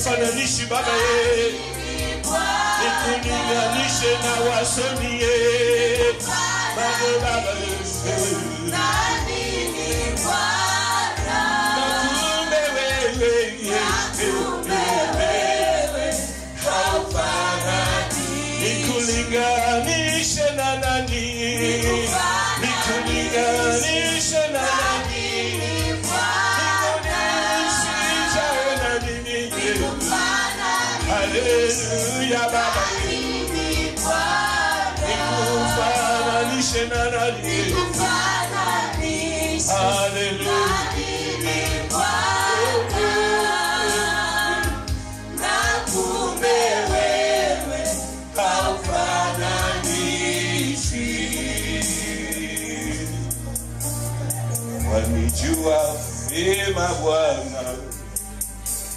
Fananishe baba ye, nikulinganishe na wasomi ye, baba baba ye. Nani ni Bwana? Nakumbe wewe, haufanani. Nikulinganishe na nani? Nikulinganishe na nani? Hallelujah, Baba. Nikufananishe na nani? Hallelujah. Nakumbe wewe haufananishi. Wanijua vyema Bwana,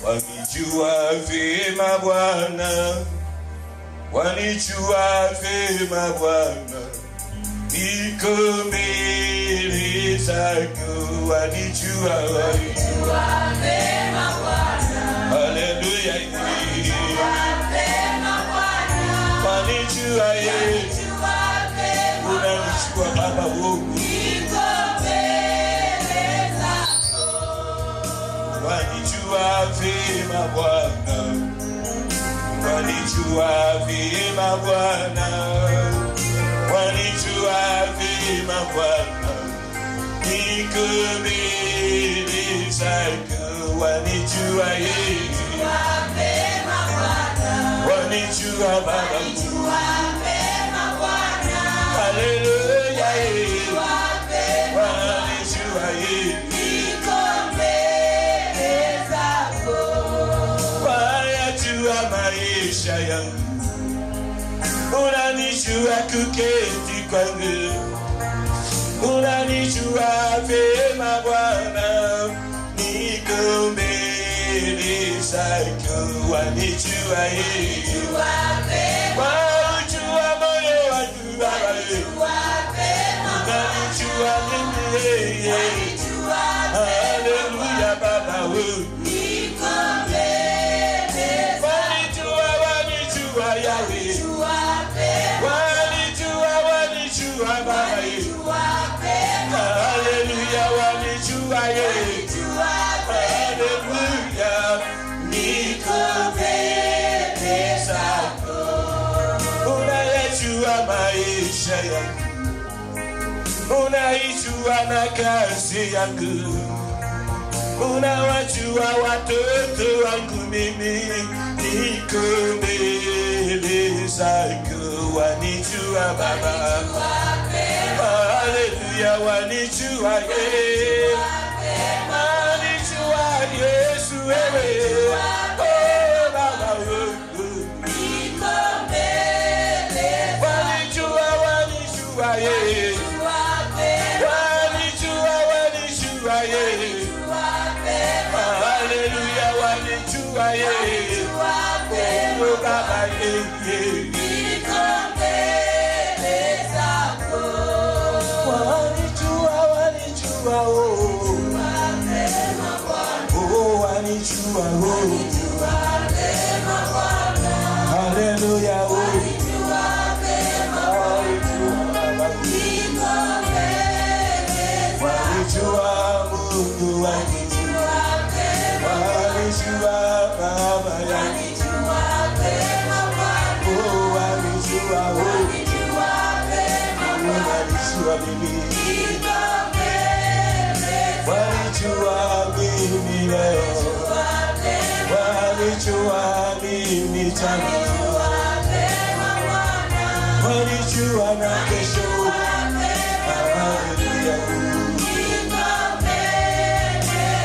wanijua vyema Bwana, wanijua vyema Bwana, niko mbele zako, wanijua vyema Bwana. Hallelujah. Wanijua yeye, unanijua Baba wangu, wanijua vyema Bwana, wanijua vyema Bwana, wanijua vyema Bwana, niko mbele zako, wanijua yeye, wanijua Baba, hallelujah, wanijua yeye. Maisha yangu unanijua kuketi kwangu, unanijua vyema Bwana, niko mbele zako, wanijua yeye, wanijua moyo wangu Baba, unanijua mimi yeye, hallelujah Baba wangu. Wanijua Baba yetu, hallelujah, wanijua yetu, hallelujah, niko mbele zako, unayajua maisha yangu, unaijua na kazi yangu, unawajua watoto wangu mimi, niko mbele zako, wanijua Baba, hallelujah, wanijua yeye, wanijua Yesu wewe, oh Baba wangu, wanijua yeye, wanijua yeye, hallelujah, wanijua yeye, oh Baba yeye. Hallelujah, wanijua Mungu, wanijua Baba yangu, mimi, walijua mimi leo, walijua mimi tangu, walijua na kesho. Haleluya,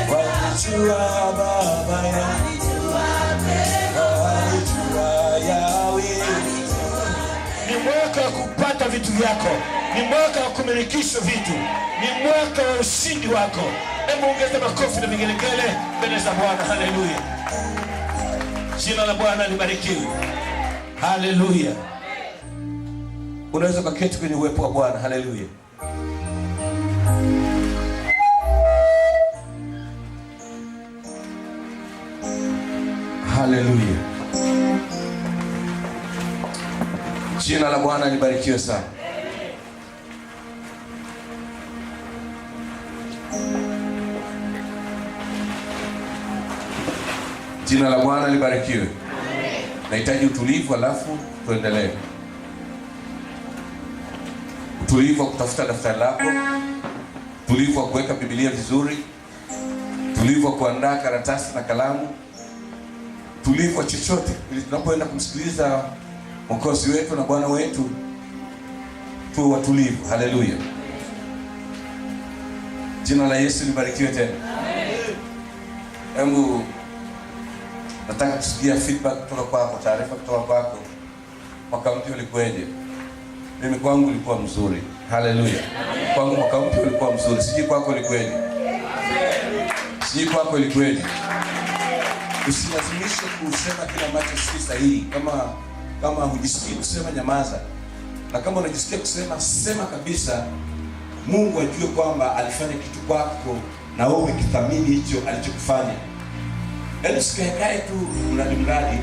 walijua Baba yangu, walijua Yahweh. Ni mwaka wa kupata vitu vyako, ni mwaka wa kumilikisha vitu, ni mwaka wa ushindi wako. Hebu ongeza makofi na vigelegele mbele za Bwana. Haleluya, jina la Bwana libarikiwe. Haleluya. Unaweza kuketi kwenye uwepo wa Bwana. Haleluya. Haleluya. Jina la Bwana libarikiwe sana. Jina la Bwana libarikiwe. Nahitaji utulivu, alafu tuendelee. Utulivu wa kutafuta daftari lako, utulivu wa kuweka Biblia vizuri, utulivu wa kuandaa karatasi na kalamu, utulivu wa chochote ili tunapoenda kumsikiliza Mwokozi wetu na Bwana wetu tuwe watulivu. Haleluya. Jina la Yesu libarikiwe tena. Hebu nataka kusikia feedback kutoka kwako, taarifa kutoka kwako. Mwaka mpya ulikweje? Mimi kwangu ulikuwa mzuri. Haleluya. Kwangu mwaka mpya ulikuwa mzuri. Siji kwako ulikweje? Siji kwako ulikweje? Usilazimishe kusema kila ambacho si sahihi. Kama hujisikii kusema, nyamaza. Na kama unajisikia kusema, sema kabisa. Mungu ajue kwamba alifanya kitu kwako na wewe ukithamini hicho alichokufanya. Yaani sikae tu mradi.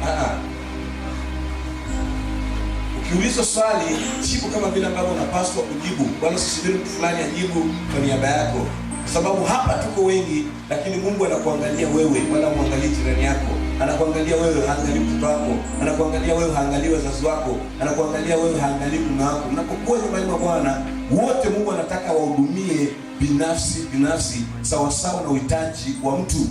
Ukiulizwa swali, jibu kama vile ambavyo unapaswa kujibu. Wala usisubiri mtu fulani ajibu kwa niaba yako. Kwa sababu hapa tuko wengi, lakini Mungu anakuangalia wewe, wala muangalie jirani yako. Anakuangalia wewe, haangalii mtoto wako. Anakuangalia wewe, haangalii wazazi wako. Anakuangalia wewe, haangalii mume wako. Mnapokuwa nyumbani mwa Bwana, wote Mungu anataka wahudumie binafsi sawa sawa na uhitaji wa mtu.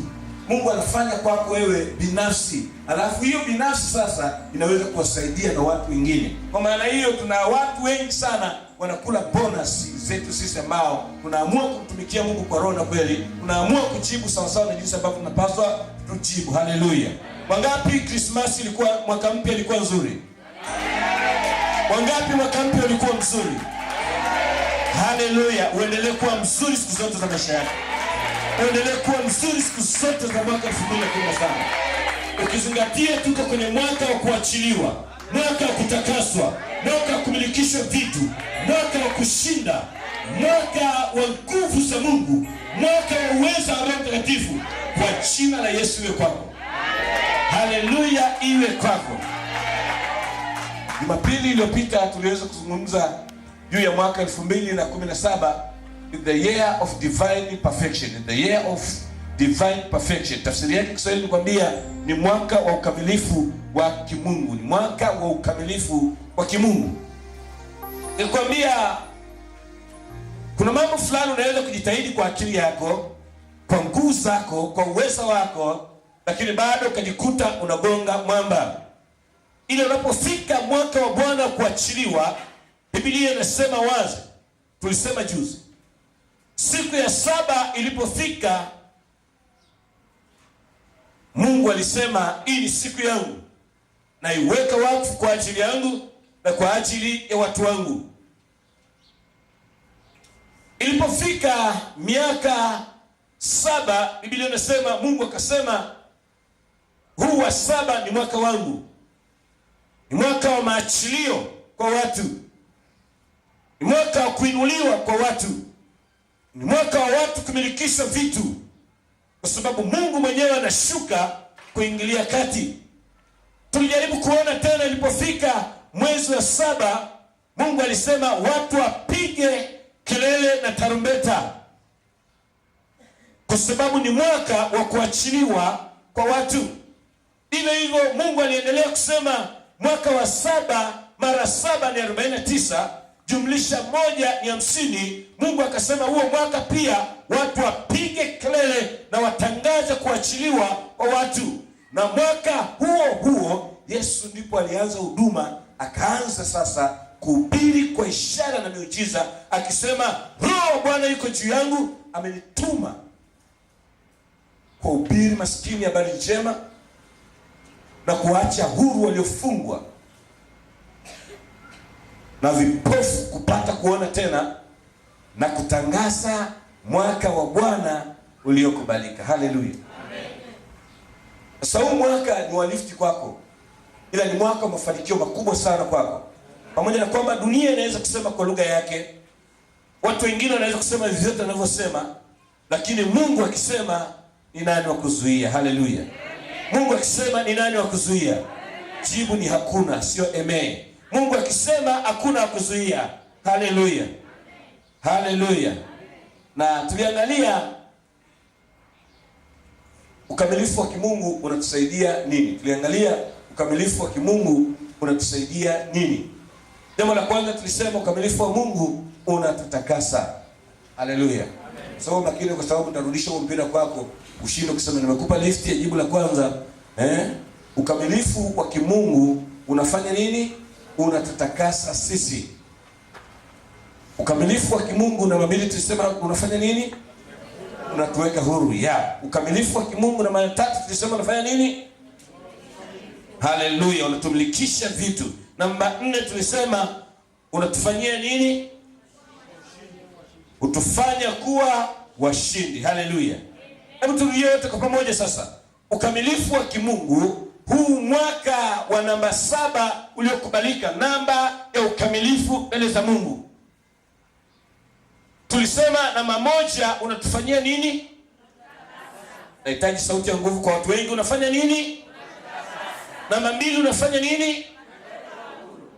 Mungu anafanya kwako wewe binafsi. Alafu hiyo binafsi sasa inaweza kuwasaidia na watu wengine. Kwa maana hiyo tuna watu wengi sana wanakula bonus zetu sisi ambao tunaamua kumtumikia Mungu kwa roho na kweli. Tunaamua kujibu sawa sawa na jinsi ambavyo tunapaswa tujibu. Haleluya. Wangapi Christmas ilikuwa, mwaka mpya ilikuwa nzuri? Wangapi mwaka mpya ulikuwa mzuri? Haleluya. Uendelee kuwa mzuri siku zote za maisha yako. Uendelee kuwa mzuri siku zote za mwaka 2017. Ukizingatia tuko kwenye mwaka wa kuachiliwa, mwaka wa kutakaswa, mwaka wa kumilikishwa vitu, mwaka wa kushinda, mwaka wa nguvu za Mungu, mwaka wa uwezo wa Roho Mtakatifu. Kwa jina la Yesu iwe kwako. Haleluya, iwe kwako. Jumapili iliyopita tuliweza kuzungumza juu ya mwaka 2017, the year of divine perfection. The year of divine perfection. Tafsiri yake Kiswahili nikwambia ni mwaka wa ukamilifu wa kimungu. Ni mwaka wa ukamilifu wa kimungu. Nikwambia kuna mambo fulani unaweza kujitahidi kwa akili yako, kwa nguvu zako, kwa uwezo wako, lakini bado ukajikuta unagonga mwamba. Ile unapofika mwaka wa Bwana kuachiliwa, Biblia inasema wazi, tulisema juzi, siku ya 7 ilipofika, Mungu alisema hii ni siku yangu, na iweka wakfu kwa ajili yangu na kwa ajili ya watu wangu. Ilipofika miaka 7, Biblia inasema Mungu akasema huu wa 7 ni mwaka wangu. Ni mwaka wa maachilio kwa watu. Ni mwaka wa kuinuliwa kwa watu. Ni mwaka wa watu kumilikisha vitu. Kwa sababu Mungu mwenyewe anashuka kuingilia kati. Tulijaribu kuona tena ilipofika mwezi wa 7, Mungu alisema watu wapige kelele na tarumbeta. Kwa sababu ni mwaka wa kuachiliwa kwa watu. Hivyo Mungu aliendelea kusema mwaka wa 7 mara 7 ni 49. jumlisha 1 ni 50. Mungu akasema huo mwaka pia watu wapige kelele na watangaze kuachiliwa kwa watu. Na mwaka huo huo Yesu ndipo alianza huduma, akaanza sasa kuhubiri kwa ishara na miujiza, akisema Roho wa Bwana yuko juu yangu, amenituma kuhubiri maskini habari njema na kuacha huru waliofungwa na vipofu kupata kuona tena, na kutangaza mwaka wa Bwana uliokubalika. Haleluya. Sasa huu mwaka ni wa lifti kwako, ila ni mwaka wa mafanikio makubwa sana kwako. Pamoja na kwamba dunia inaweza kusema kwa lugha yake, watu wengine wanaweza kusema vivyote wanavyosema, lakini Mungu akisema ni nani wa kuzuia? Haleluya. Mungu akisema ni nani wa kuzuia? Jibu ni hakuna, sio amen. Mungu akisema hakuna wa kuzuia. Haleluya. Haleluya. Na tuliangalia ukamilifu wa kimungu unatusaidia nini? Tuliangalia ukamilifu wa kimungu unatusaidia nini? Jambo la kwanza tulisema ukamilifu wa Mungu unatutakasa. Haleluya. So makini, kwa sababu nitarudisha huo mpira kwako ushinde kusema nimekupa listi ya jibu la kwanza. Ukamilifu wa kimungu unafanya nini? Unatutakasa sisi. Ukamilifu wa kimungu na mabili tulisema unafanya nini? Unatuweka huru. Ukamilifu wa kimungu na mara 3 tulisema unafanya nini? Haleluya, unatumlikisha vitu. Namba 4 tulisema unatufanyia nini? Utufanya kuwa washindi. Haleluya. Hebu turudie yote kwa pamoja sasa. Ukamilifu wa kimungu, huu mwaka wa namba 7 uliokubalika, namba ya ukamilifu mbele za Mungu. Tulisema namba 1 unatufanyia nini? Nahitaji sauti ya nguvu kwa watu wengi. Unafanya nini? Namba 2 unafanya nini?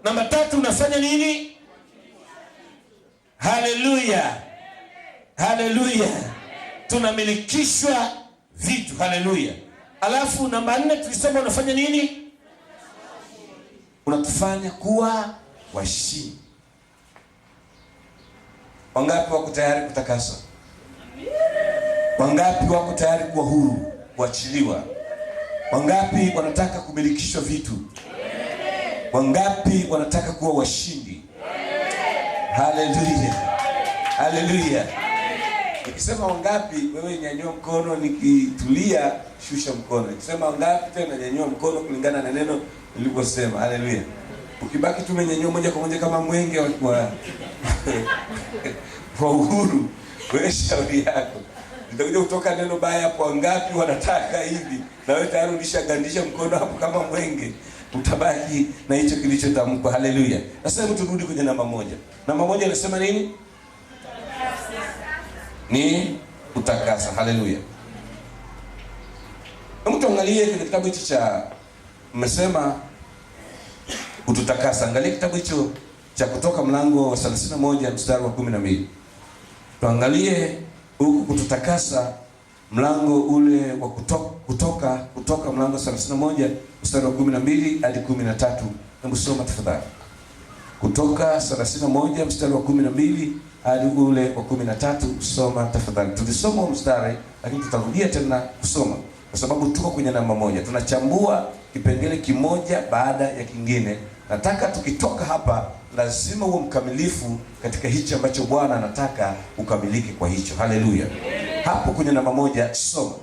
Namba 3 unafanya nini? Haleluya. Haleluya. Tunamilikishwa vitu. Haleluya. Alafu namba 4 tulisema unafanya nini? Unatufanya kuwa washindi. Wangapi wako tayari kutakaswa? Wangapi wako tayari kuwa huru, kuachiliwa? Wangapi wanataka kumilikishwa vitu? Wangapi wanataka kuwa washindi? Haleluya. Haleluya. Nikisema wangapi, wewe nyanyua mkono, nikitulia shusha mkono. Nikisema wangapi tena nyanyua mkono kulingana na neno nilivyosema. Haleluya. Ukibaki tu umenyanyua moja kwa moja kama mwenge wa uhuru, wewe shauri yako. Nitakuja kutoka neno baya hapo. Wangapi wanataka hivi, na wewe tayari ulishagandisha mkono hapo kama mwenge, utabaki na hicho kilichotamkwa. Haleluya. Sasa hebu turudi kwenye namba 1. Namba 1 inasema nini? Ni kutakasa. Haleluya. Hebu tuangalie kwenye kitabu hicho cha mmesema kututakasa. Angalia kitabu hicho cha Kutoka mlango wa 31 mstari wa 12. Tuangalie huku kututakasa, mlango ule wa kutoka mlango 31 mstari wa 12 hadi 13. Hebu soma tafadhali. Kutoka 31 mstari wa 12 hadi ule wa 13, soma tafadhali. Tulisoma mstari lakini tutarudia tena kusoma kwa sababu tuko kwenye namba 1. Tunachambua kipengele kimoja baada ya kingine. Nataka tukitoka hapa lazima uwe mkamilifu katika hicho ambacho Bwana anataka ukamilike kwa hicho. Haleluya. Hapo kwenye namba 1 soma.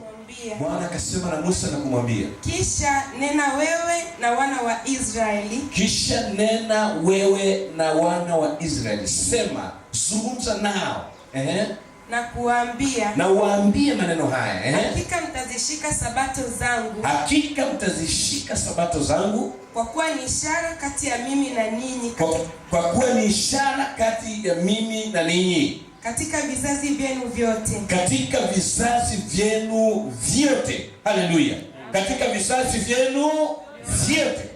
Bwana akasema na Musa na kumwambia, kisha nena wewe na wana wa Israeli. Kisha nena wewe na wana wa Israeli. Sema, zungumza nao. Na kuambia, na waambie maneno haya. Hakika mtazishika sabato zangu. Hakika mtazishika sabato zangu. Kwa kuwa ni ishara kati ya mimi na ninyi. Kwa kuwa ni ishara kati ya mimi na ninyi. Katika vizazi vyenu vyote. Katika vizazi vyenu vyote. Haleluya. Katika vizazi vyenu vyote.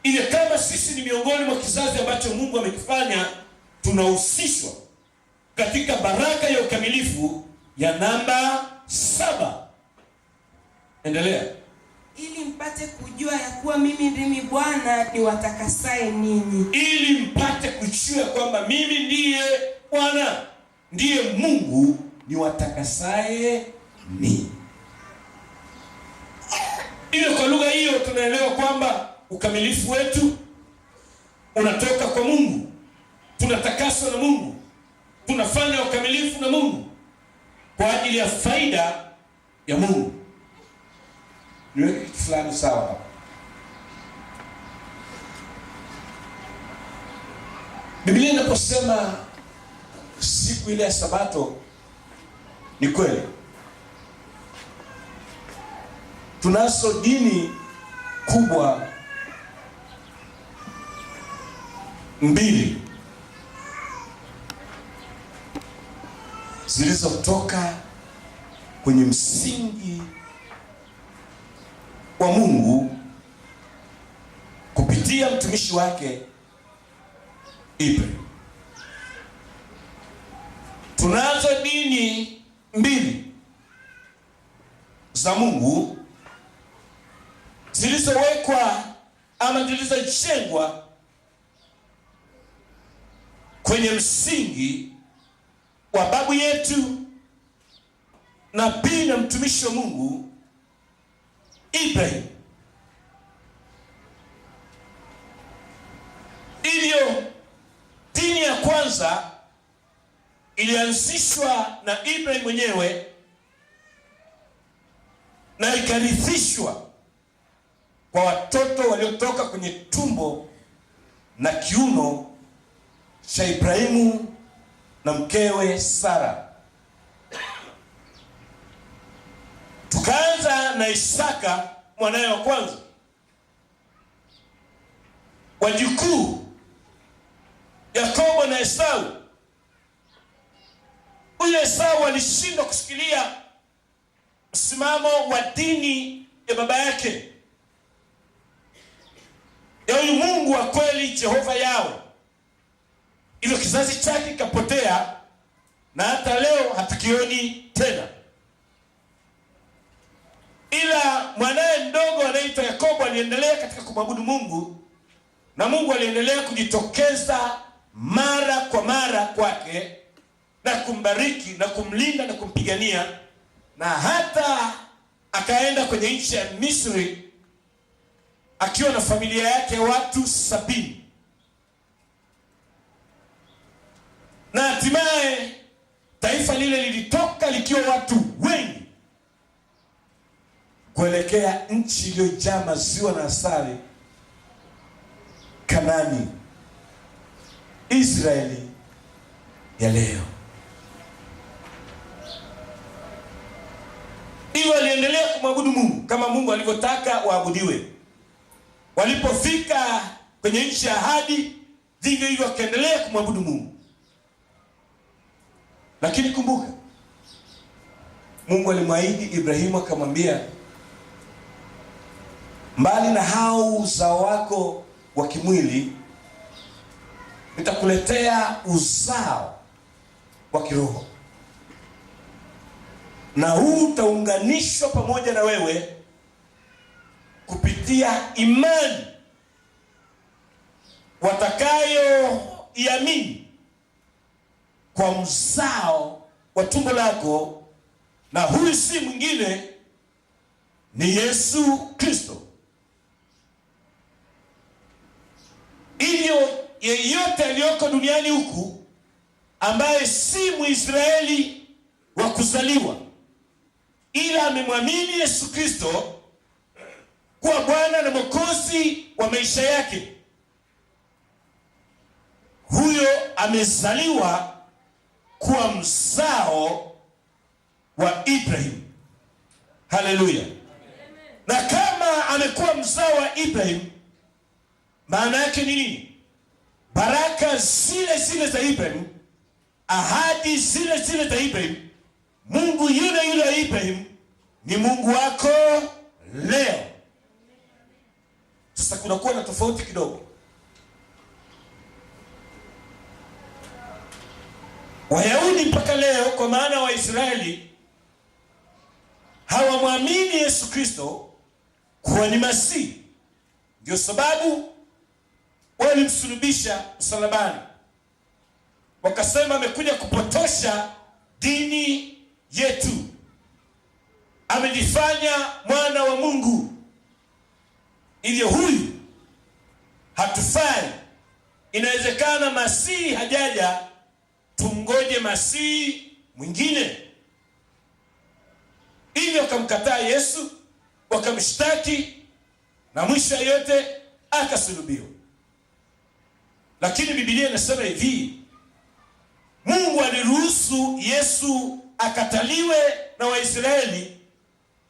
Ile kama sisi ni miongoni mwa kizazi ambacho Mungu amekifanya, tunahusishwa katika baraka ya ukamilifu ya namba 7. Endelea. ili mpate kujua ya kuwa mimi ndimi Bwana niwatakasaye ninyi. Ili mpate kujua kwamba mimi ndiye Bwana, ndiye Mungu niwatakasaye ninyi. Ile kwa lugha hiyo tunaelewa kwamba ukamilifu wetu unatoka kwa Mungu. Tunatakaswa na Mungu. Tunafanya ukamilifu na Mungu kwa ajili ya faida ya Mungu. Niweke kitu fulani sawa hapa. Biblia inaposema siku ile ya Sabato, ni kweli. Tunazo dini kubwa mbili zilizotoka kwenye msingi wa Mungu kupitia mtumishi wake Ibrahim. Tunazo dini mbili za Mungu zilizowekwa ama zilizojengwa kwenye msingi wa babu yetu nabii na mtumishi wa Mungu Ibrahim. Hivyo dini ya kwanza ilianzishwa na Ibrahim mwenyewe na ikarithishwa kwa watoto waliotoka kwenye tumbo na kiuno cha Ibrahimu na mkewe Sara. Tukaanza na Isaka mwanae wa kwanza. Wajukuu Yakobo na Esau. Huyo Esau alishindwa kushikilia msimamo wa dini ya baba yake, ya huyu Mungu wa kweli, Jehova yao. Hivyo kizazi chake kikapotea na hata leo hatukioni tena. Ila mwanae mdogo anaitwa Yakobo aliendelea katika kumwabudu Mungu, na Mungu aliendelea kujitokeza mara kwa mara kwake na kumbariki na kumlinda na kumpigania, na hata akaenda kwenye nchi ya Misri akiwa na familia yake watu 70. Na hatimaye taifa lile lilitoka likiwa watu wengi kuelekea nchi iliyojaa maziwa na asali, Kanaani, Israeli ya leo. Hivyo waliendelea kumwabudu Mungu kama Mungu alivyotaka waabudiwe. Walipofika kwenye nchi ya ahadi, vivyo hivyo wakaendelea kumwabudu Mungu. Lakini kumbuka, Mungu alimwahidi Ibrahimu akamwambia, mbali na hao uzao wako wa kimwili, nitakuletea uzao wa kiroho, na huu utaunganishwa pamoja na wewe kupitia imani watakayo iamini kwa mzao wa tumbo lako, na huyu si mwingine ni Yesu Kristo. Hivyo yeyote aliyoko duniani huku ambaye si Mwisraeli wa kuzaliwa, ila amemwamini Yesu Kristo kuwa Bwana na Mwokozi wa maisha yake, huyo amezaliwa kuwa mzao wa Ibrahim. Haleluya. Na kama amekuwa mzao wa Ibrahim, maana yake ni nini? Baraka zile zile za Ibrahim, ahadi zile zile za Ibrahim, Mungu yule yule wa Ibrahim ni Mungu wako leo. Sasa kunakuwa na tofauti kidogo. Wayahudi mpaka leo, kwa maana Waisraeli hawamwamini Yesu Kristo kuwa ni Masihi. Ndio sababu walimsulubisha msalabani, wakasema amekuja kupotosha dini yetu, amejifanya mwana wa Mungu, ili huyu hatufai. Inawezekana Masihi hajaja, tungoje Masihi mwingine. Ili wakamkataa Yesu, wakamshtaki, na mwisho yote akasulubiwa. Lakini Biblia inasema hivi, Mungu aliruhusu Yesu akataliwe na Waisraeli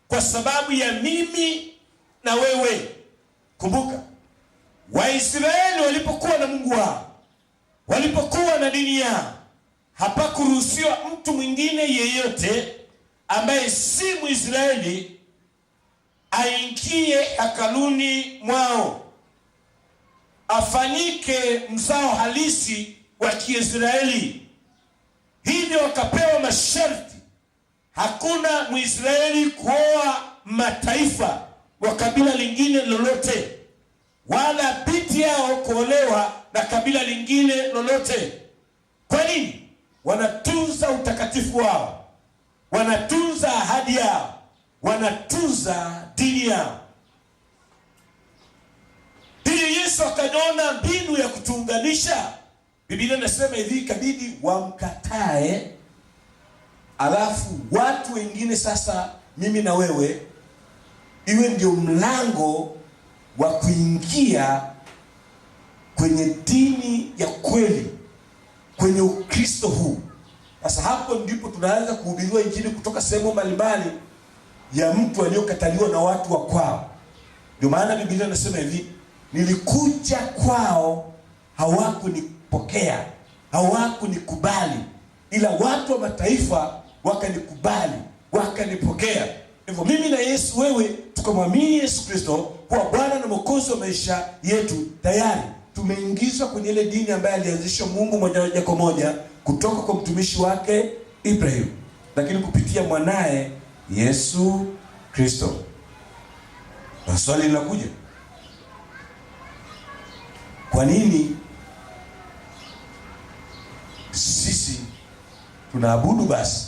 kwa sababu ya mimi na wewe. Kumbuka, Waisraeli walipokuwa na Mungu wao, walipokuwa na dini yao, hapakuruhusiwa mtu mwingine yeyote ambaye si Mwisraeli aingie hekaluni mwao, afanyike mzao halisi wa Kiisraeli. Hivyo wakapewa masharti. Hakuna Mwisraeli kuoa mataifa wa kabila lingine lolote, wala binti yao kuolewa na kabila lingine lolote. Kwa nini? Wanatunza utakatifu wao, wanatunza ahadi yao, wanatunza dini yao. Ili Yesu akaona mbinu ya kutuunganisha. Biblia inasema hivi, ikabidi wamkatae, alafu watu wengine sasa, mimi na wewe, iwe ndio mlango wa kuingia kwenye dini ya kweli, kwenye Ukristo huu. Sasa hapo ndipo tunaanza kuhubiriwa injili kutoka sehemu mbalimbali ya mtu aliyokataliwa na watu wa kwao. Ndio maana Biblia inasema hivi, nilikuja kwao hawakunipokea, hawakunikubali, ila watu wa mataifa wakanikubali, wakanipokea. Hivyo mimi na Yesu, wewe tukamwamini Yesu Kristo kuwa Bwana na Mwokozi wa maisha yetu, tayari tumeingizwa kwenye ile dini ambayo alianzisha Mungu moja kwa moja kutoka kwa mtumishi wake Ibrahim, lakini kupitia mwanaye Yesu Kristo. Na swali linakuja, kwa nini sisi tunaabudu basi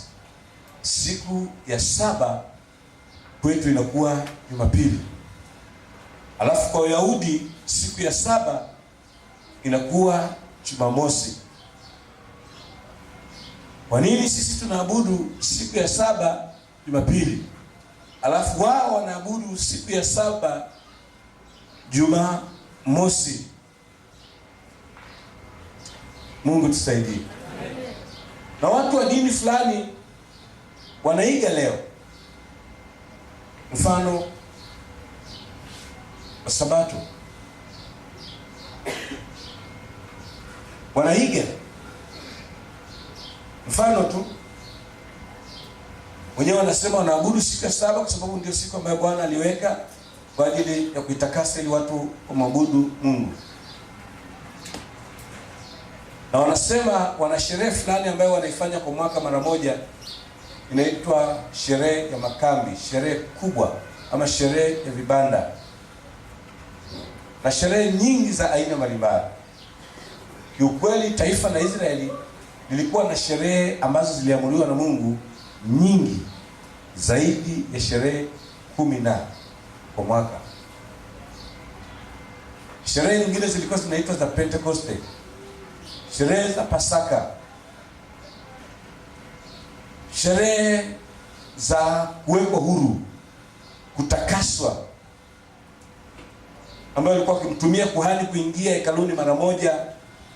siku ya saba kwetu inakuwa Jumapili, alafu kwa Wayahudi siku ya saba inakuwa Jumamosi? Kwa nini sisi tunaabudu siku ya saba Jumapili, alafu wao wanaabudu siku ya saba Jumamosi? Mungu tusaidie. Na watu wa dini fulani wanaiga leo mfano wa Sabato, wanaiga mfano tu. Wenyewe wanasema wanaabudu siku ya saba kwa sababu ndio siku ambayo Bwana aliweka kwa ajili ya kuitakasa ili watu wamwabudu Mungu. Na wanasema wana sherehe fulani ambayo wanaifanya kwa mwaka mara moja, inaitwa sherehe ya makambi, sherehe kubwa ama sherehe ya vibanda, na sherehe nyingi za aina mbalimbali. Kiukweli taifa la Israeli lilikuwa na sherehe ambazo ziliamuliwa na Mungu nyingi zaidi ya sherehe 10 kwa mwaka. Sherehe nyingine zilikuwa zinaitwa za Pentecoste, sherehe za Pasaka, sherehe za kuwekwa huru, kutakaswa, ambayo alikuwa akimtumia kuhani kuingia hekaluni mara moja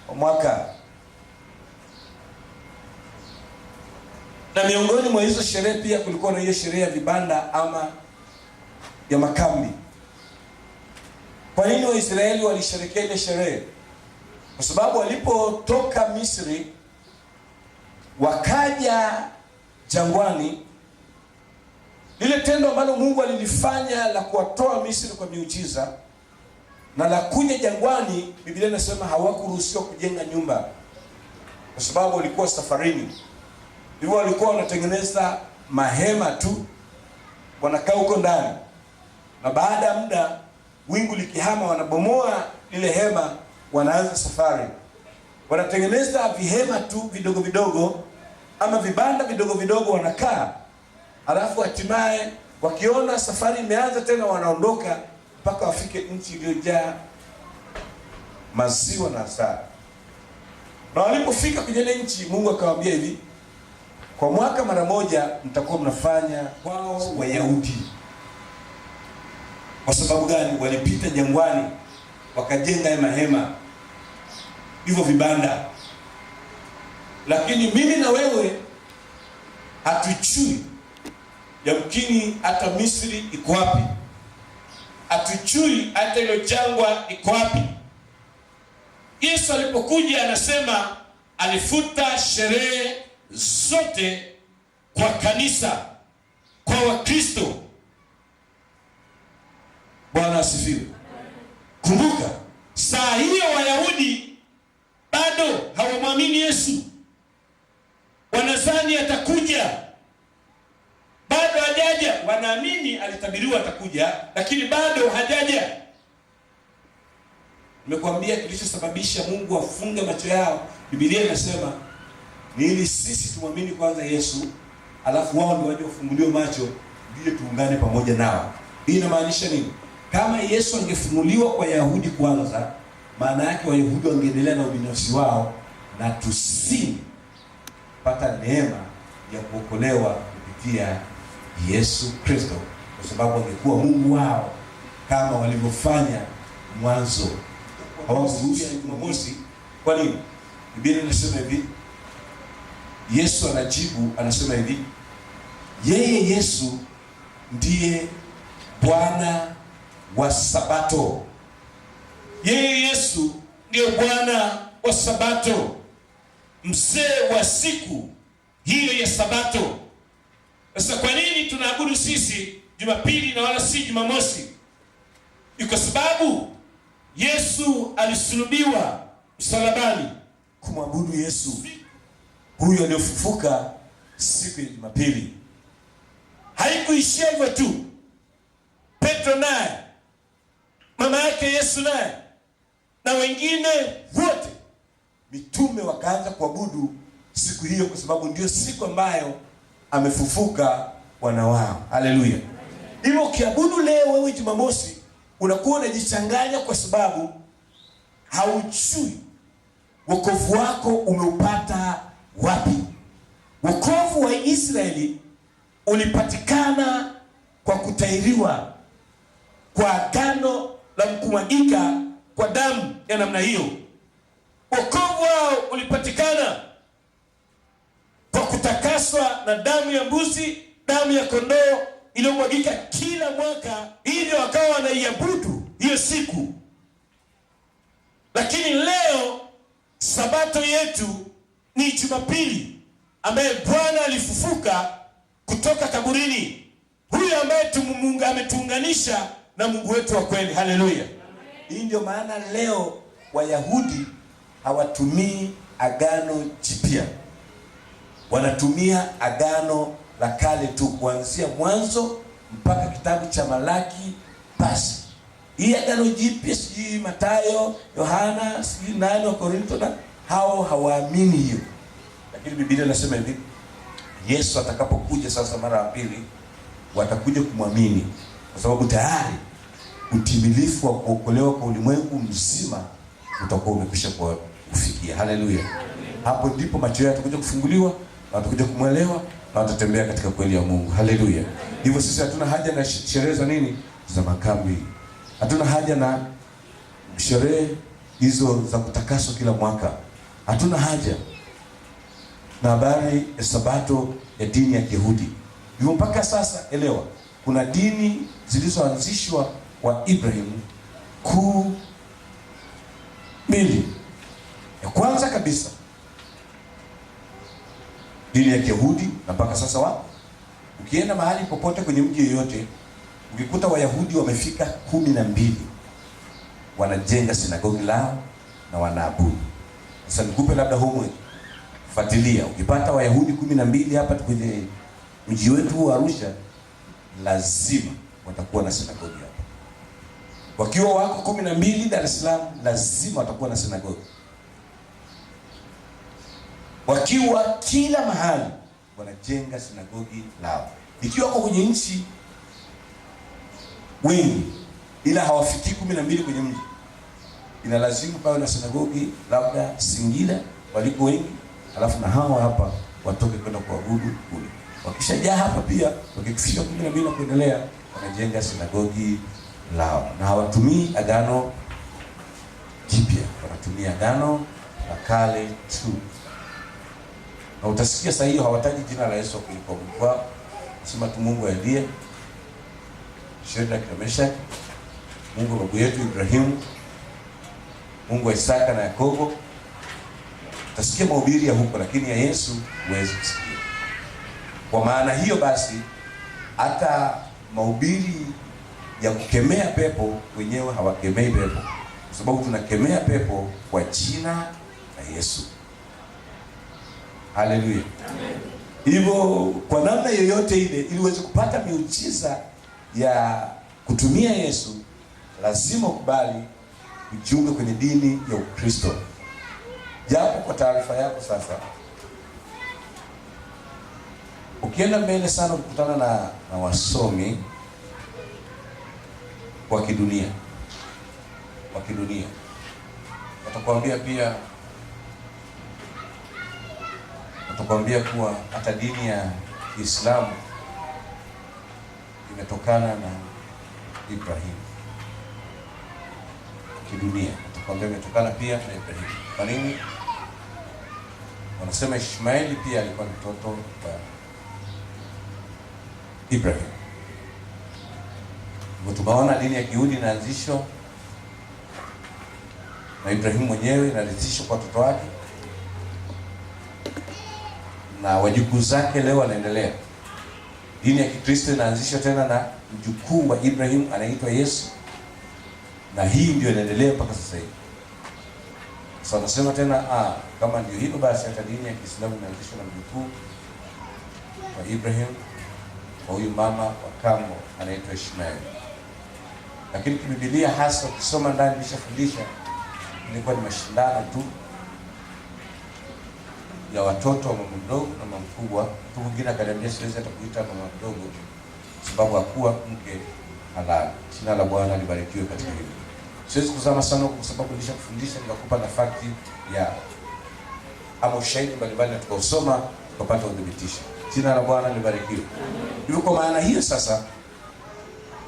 kwa mwaka. Na miongoni mwa hizo sherehe pia kulikuwa na hiyo sherehe ya vibanda ama ya makambi. Kwa nini Waisraeli walisherehekea ile sherehe? Kwa sababu walipotoka Misri wakaja jangwani, lile tendo ambalo Mungu alilifanya la kuwatoa Misri kwa miujiza na la kuja jangwani, Biblia inasema hawakuruhusiwa kujenga nyumba kwa sababu walikuwa safarini. Hivyo walikuwa wanatengeneza mahema tu, wanakaa huko ndani. na baada ya muda wingu likihama, wanabomoa ile hema, wanaanza safari. Wanatengeneza vihema tu vidogo vidogo ama vibanda vidogo vidogo, wanakaa. Alafu hatimaye wakiona safari imeanza tena, wanaondoka mpaka wafike nchi iliyojaa maziwa na asali. Na walipofika kwenye ile nchi, Mungu akawaambia hivi, kwa mwaka mara moja mtakuwa mnafanya kwao Wayahudi. Kwa sababu gani? Walipita jangwani, wakajenga mahema, hivyo vibanda. Lakini mimi na wewe hatuchui yamkini hata Misri iko wapi, hatuchui hata ile jangwa iko wapi. Yesu alipokuja, anasema alifuta sherehe zote kwa kanisa, kwa Wakristo. Bwana asifiwe. Kumbuka, saa hiyo Wayahudi bado hawamwamini Yesu. Wanadhani atakuja, bado hajaja. Wanaamini alitabiriwa atakuja, lakini bado hajaja. Nimekuambia kilichosababisha Mungu afunge macho yao, Biblia inasema ni ili sisi tumwamini kwanza Yesu, alafu wao ndio waje wafunguliwe macho, ndio tuungane pamoja nao. Hii inamaanisha nini? Kama Yesu angefunuliwa kwa Yahudi kwanza, maana yake Wayahudi wangeendelea na ubinafsi wao na tusipata neema ya kuokolewa kupitia Yesu Kristo, kwa sababu angekuwa Mungu wao kama walivyofanya mwanzo. Hawakuruhusu Jumamosi. Kwa nini? Biblia inasema hivi, Yesu anajibu, anasema hivi, yeye Yesu ndiye Bwana wa Sabato. Yeye Yesu ndiye Bwana wa Sabato, mzee wa siku hiyo ya Sabato. Sasa kwa nini tunaabudu sisi Jumapili na wala si Jumamosi? Ni kwa sababu Yesu alisulubiwa msalabani. Kumwabudu Yesu huyo aliyofufuka siku ya Jumapili. Haikuishia hivyo tu. Petro naye, mama yake Yesu naye, na wengine wote mitume wakaanza kuabudu siku hiyo, kwa sababu ndio siku ambayo amefufuka Bwana wao. Haleluya. Hivyo ukiabudu leo wewe Jumamosi, unakuwa unajichanganya, kwa sababu haujui wokovu wako umeupata wapi. Wokovu wa Israeli ulipatikana kwa kutahiriwa kwa agano la kumwagika kwa damu ya namna hiyo. Wokovu wao ulipatikana kwa kutakaswa na damu ya mbuzi, damu ya kondoo iliyomwagika kila mwaka. Hivyo wakawa wanaiabudu hiyo siku. Lakini leo Sabato yetu ni Jumapili, ambaye Bwana alifufuka kutoka kaburini. Huyu ambaye Mungu ametuunganisha na Mungu wetu wa kweli. Haleluya. Hii ndio maana leo Wayahudi hawatumii agano jipya, wanatumia agano la kale tu, kuanzia Mwanzo mpaka kitabu cha Malaki. Basi hii agano jipya, sijui Mathayo, Yohana, sijui nani wa Korinto, na hao hawaamini hiyo. Lakini Biblia inasema hivi, Yesu atakapokuja sasa mara ya pili, watakuja kumwamini, kwa sababu tayari utimilifu wa kuokolewa kwa ulimwengu mzima utakuwa umekwisha kufikia. Haleluya. Hapo ndipo macho yao yatakuja kufunguliwa, na watakuja kumwelewa, na watatembea katika kweli ya Mungu. Haleluya. Hivyo sisi hatuna haja na sherehe za nini? Za makambi. Hatuna haja na sherehe hizo za kutakaswa kila mwaka. Hatuna haja na habari ya Sabato ya dini ya Kiyahudi. Hivyo mpaka sasa, elewa, kuna dini zilizoanzishwa kwa Ibrahim kuu mbili. Ya kwanza kabisa dini ya Kiyahudi, na mpaka sasa ukienda mahali popote kwenye mji yoyote, ukikuta Wayahudi wamefika 12, wanajenga sinagogi lao na wanaabudu. Sasa nikupe labda homework, fuatilia. Ukipata Wayahudi 12 hapa kwenye mji wetu wa Arusha, lazima watakuwa na sinagogi hapa. Wakiwa wako 12 Dar es Salaam, lazima watakuwa na sinagogi. Wakiwa kila mahali wanajenga sinagogi lao. Ikiwa wako kwenye nchi wengi ila hawafiki 12 kwenye mji, ina lazima pawe na sinagogi labda Singida waliko wengi, alafu na hawa hapa watoke kwenda kuabudu kule. Wakishajaa hapa pia, wakikufika 12 na kuendelea, wanajenga sinagogi lao. Na hawatumii agano jipya, wanatumia agano la kale tu. Na utasikia sasa hiyo hawataji jina la Yesu kwa sema tu Mungu wa Elia, Shadraka na Meshaki, Mungu wa babu yetu Ibrahimu, Mungu wa Isaka na Yakobo. Utasikia mahubiri ya huko, lakini ya Yesu huwezi kusikia. Kwa maana hiyo basi, hata mahubiri ya kukemea pepo wenyewe hawakemei pepo, kwa sababu tunakemea pepo kwa jina la Yesu. Haleluya. Amen. Hivyo kwa namna yoyote ile, ili uweze kupata miujiza ya kutumia Yesu, lazima ukubali kujiunga kwenye dini ya Ukristo. Japo kwa taarifa yako sasa, ukienda mbele sana ukutana na wasomi wa kidunia, watakwambia kuwa hata dini ya Kiislamu imetokana na Ibrahim. Kidunia watakwambia imetokana pia na Ibrahim. Kwa nini? Wanasema Ishmaeli pia alikuwa mtoto wa Ibrahim. Tumeona dini ya Kiyahudi inaanzishwa na Ibrahim mwenyewe, inaanzishwa kwa watoto wake na wajukuu zake, leo wanaendelea. Dini ya Kikristo inaanzishwa tena na mjukuu wa Ibrahim anaitwa Yesu, na hii ndio inaendelea mpaka sasa hivi. Sasa nasema tena kama ndio hivyo basi, hata dini ya Kiislamu inaanzishwa na mjukuu wa Ibrahim, kwa huyu mama wa kambo anaitwa Ishmaeli. Lakini Biblia hasa ukisoma ndani, nilishafundisha, ilikuwa ni mashindano tu ya watoto wa mama mdogo na mama mkubwa. Mtu mwingine akaniambia siwezi hata kuita mama mdogo sababu hakuwa mke halali. Jina la Bwana libarikiwe katika hili. Siwezi kuzama sana kwa sababu nilishakufundisha, nikakupa na fakti ya ama ushahidi mbalimbali na tukausoma tukapata udhibitisho. Jina la Bwana libarikiwe. Hivyo kwa maana hiyo sasa,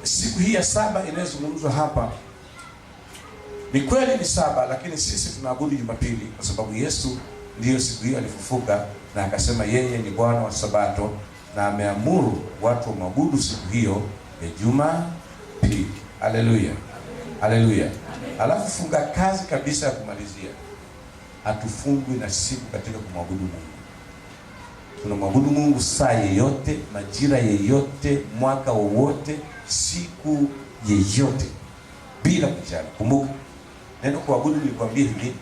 siku hii ya 7 inayozungumzwa hapa ni kweli ni 7, lakini sisi tunaabudu Jumapili kwa sababu Yesu ndiyo siku hiyo alifufuka na akasema yeye ni Bwana wa Sabato, na ameamuru watu waabudu siku hiyo ya Jumapili. Haleluya. Haleluya. Alafu funga kazi kabisa ya kumalizia, hatufungwi na siku katika kumwabudu Mungu. Tunamwabudu Mungu saa yeyote, majira yeyote, mwaka wowote, siku yeyote, bila kujali. Kumbuka neno kuabudu, nilikwambia hivi,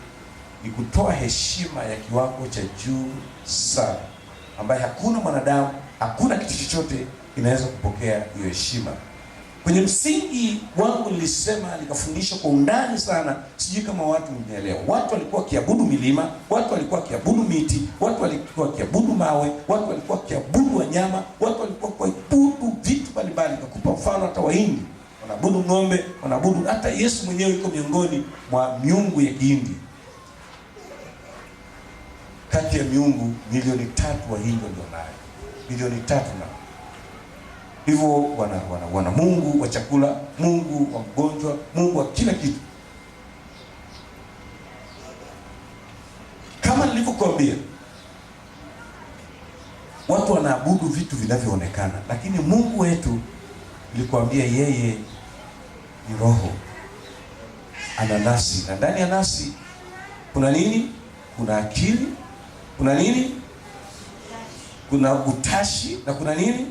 ni kutoa heshima ya kiwango cha juu sana, ambaye hakuna mwanadamu, hakuna kitu chochote inaweza kupokea hiyo heshima. Kwenye msingi wangu nilisema, nikafundisha kwa undani sana, sijui kama watu mnielewa. Watu walikuwa wakiabudu milima, watu walikuwa wakiabudu miti, watu walikuwa wakiabudu mawe, watu walikuwa wakiabudu wanyama, watu walikuwa wakiabudu vitu mbalimbali. Nikakupa mfano, hata Wahindi wanaabudu ng'ombe, wanaabudu, hata Yesu mwenyewe yuko miongoni mwa miungu ya Kihindi. Kati ya miungu milioni 3 Wahindi ndio nayo, milioni 3 na hivyo wana Mungu wa chakula, Mungu wa mgonjwa, Mungu wa kila kitu. Kama nilivyokuambia, watu wanaabudu vitu vinavyoonekana, lakini Mungu wetu, nilikwambia yeye ni roho, ana nafsi, na ndani ya nafsi kuna nini? Kuna akili, kuna nini? Kuna utashi, na kuna nini?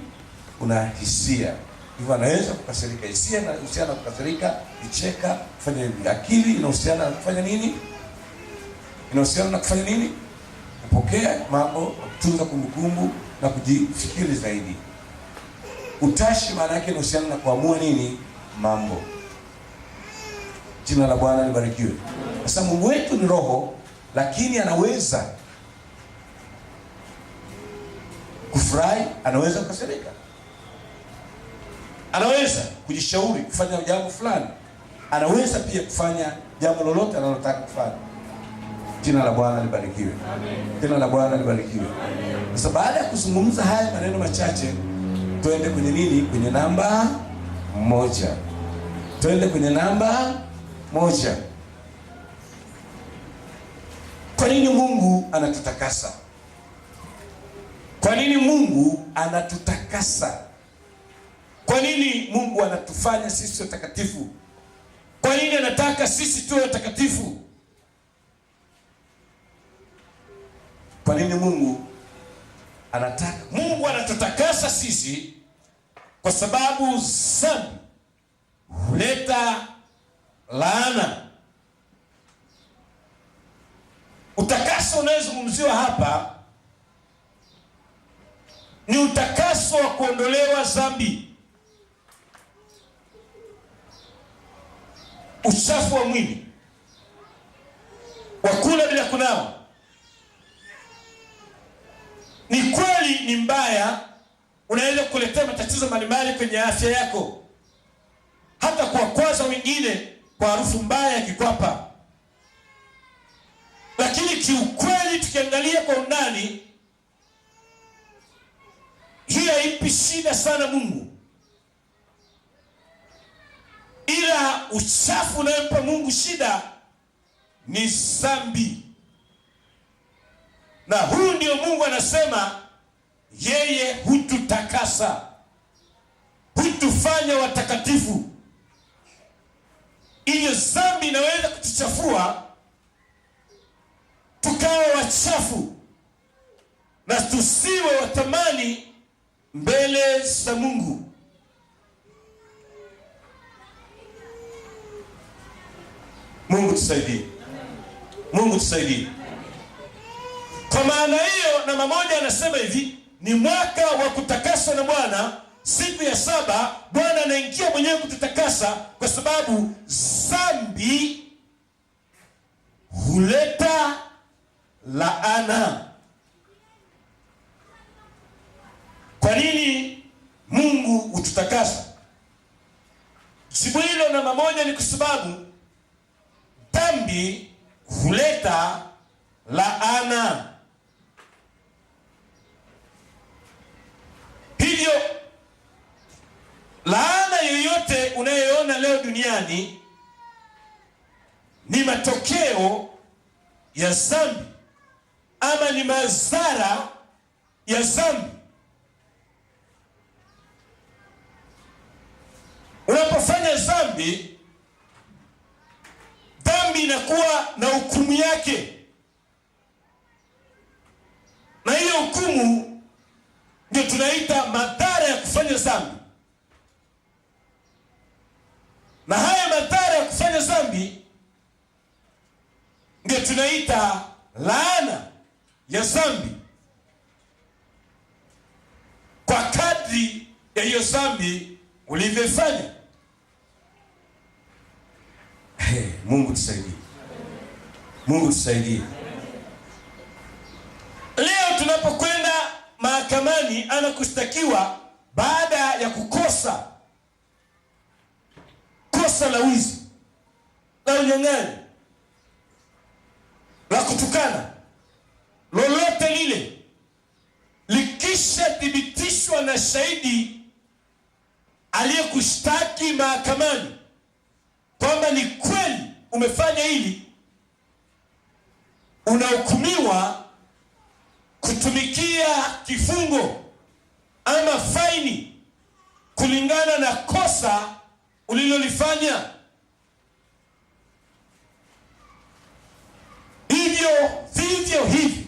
Kuna hisia. Hivyo anaweza kukasirika. Hisia inahusiana na kukasirika, kucheka, kufanya nini. Akili inahusiana na kufanya nini? Inahusiana na kufanya nini? Kupokea mambo, kutunza kumbukumbu na kujifikiri zaidi. Utashi maana yake inahusiana na kuamua nini? Mambo. Jina la Bwana libarikiwe. Sasa Mungu wetu ni roho, lakini anaweza kufurahi, anaweza kukasirika, anaweza kujishauri kufanya jambo fulani, anaweza pia kufanya jambo lolote analotaka kufanya. Jina la Bwana libarikiwe. Amen. Jina la Bwana libarikiwe. Amen. Sasa baada ya kuzungumza haya maneno machache, twende kwenye nini? Kwenye namba 1. Twende kwenye namba 1. Kwa nini Mungu anatutakasa? Kwa nini Mungu anatutakasa? Kwa nini Mungu anatufanya sisi watakatifu? Kwa nini anataka sisi tuwe watakatifu? Kwa nini Mungu anataka? Mungu anatutakasa sisi kwa sababu dhambi huleta laana. Utakaso unayozungumziwa hapa ni utakaso wa kuondolewa dhambi, uchafu wa mwili, wa kula bila kunawa. Ni kweli ni mbaya, unaweza kukuletea matatizo mbalimbali kwenye afya yako, hata kuwakwaza wengine kwa harufu mbaya ya kikwapa. Lakini kiukweli tukiangalia kwa undani, hii haipi shida sana Mungu, ila uchafu unayompa Mungu shida ni dhambi. Na huyu ndio Mungu anasema yeye hututakasa, hutufanya watakatifu. Hiyo dhambi inaweza kutuchafua tukawa wachafu na tusiwe watamani mbele za Mungu. Mungu tusaidie. Mungu tusaidie. Kwa maana hiyo, namba 1 anasema hivi, ni mwaka wa kutakaswa na Bwana. Siku ya 7 Bwana anaingia mwenyewe kututakasa, kwa sababu dhambi huleta laana. Kwa nini Mungu hututakasa? Jibu hilo namba 1 ni kwa sababu dhambi huleta laana. Hivyo laana yoyote unayoona leo duniani ni matokeo ya dhambi, ama ni madhara ya dhambi. Unapofanya dhambi, dhambi inakuwa na hukumu yake, na hiyo hukumu ndio tunaita madhara ya kufanya dhambi. Na haya madhara ya kufanya dhambi ndio tunaita laana ya dhambi, kwa kadri ya hiyo dhambi ulivyofanya. Mungu tusaidie. Mungu tusaidie. Leo tunapokwenda mahakamani, anakushtakiwa baada ya kukosa kosa la wizi, la unyang'anyi, la kutukana, lolote lile, likisha thibitishwa na shahidi aliyekushtaki mahakamani kwamba ni kweli umefanya hili, unahukumiwa kutumikia kifungo ama faini kulingana na kosa ulilolifanya. Hivyo vivyo hivi,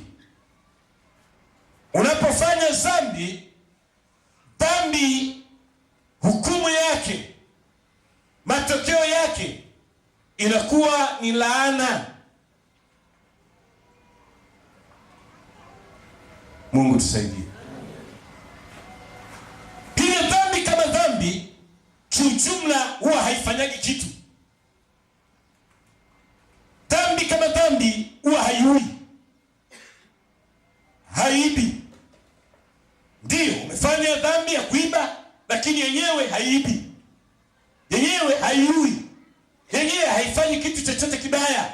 unapofanya dhambi, dhambi hukumu yake, matokeo yake inakuwa ni laana. Mungu tusaidie. Hiyo dhambi kama dhambi kiujumla huwa haifanyagi kitu. lakini yenyewe haiibi, yenyewe haiui, yenyewe haifanyi kitu chochote kibaya.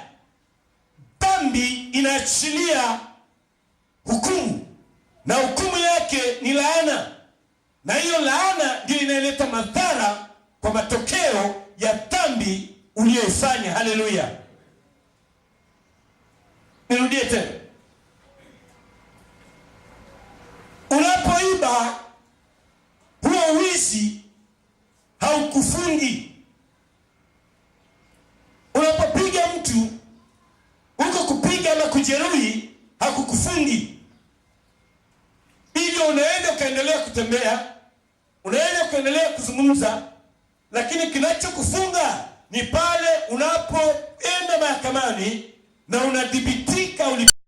Dhambi inaachilia hukumu, na hukumu yake ni laana, na hiyo laana ndio inaleta madhara kwa matokeo ya dhambi uliyoifanya. Haleluya! Nirudie tena, unapoiba, huo wizi haukufungi. Unapopiga mtu, huko kupiga ama kujeruhi hakukufungi. Hivyo unaweza ukaendelea kutembea, unaweza kuendelea kuzungumza, lakini kinachokufunga ni pale unapoenda mahakamani na unadhibitika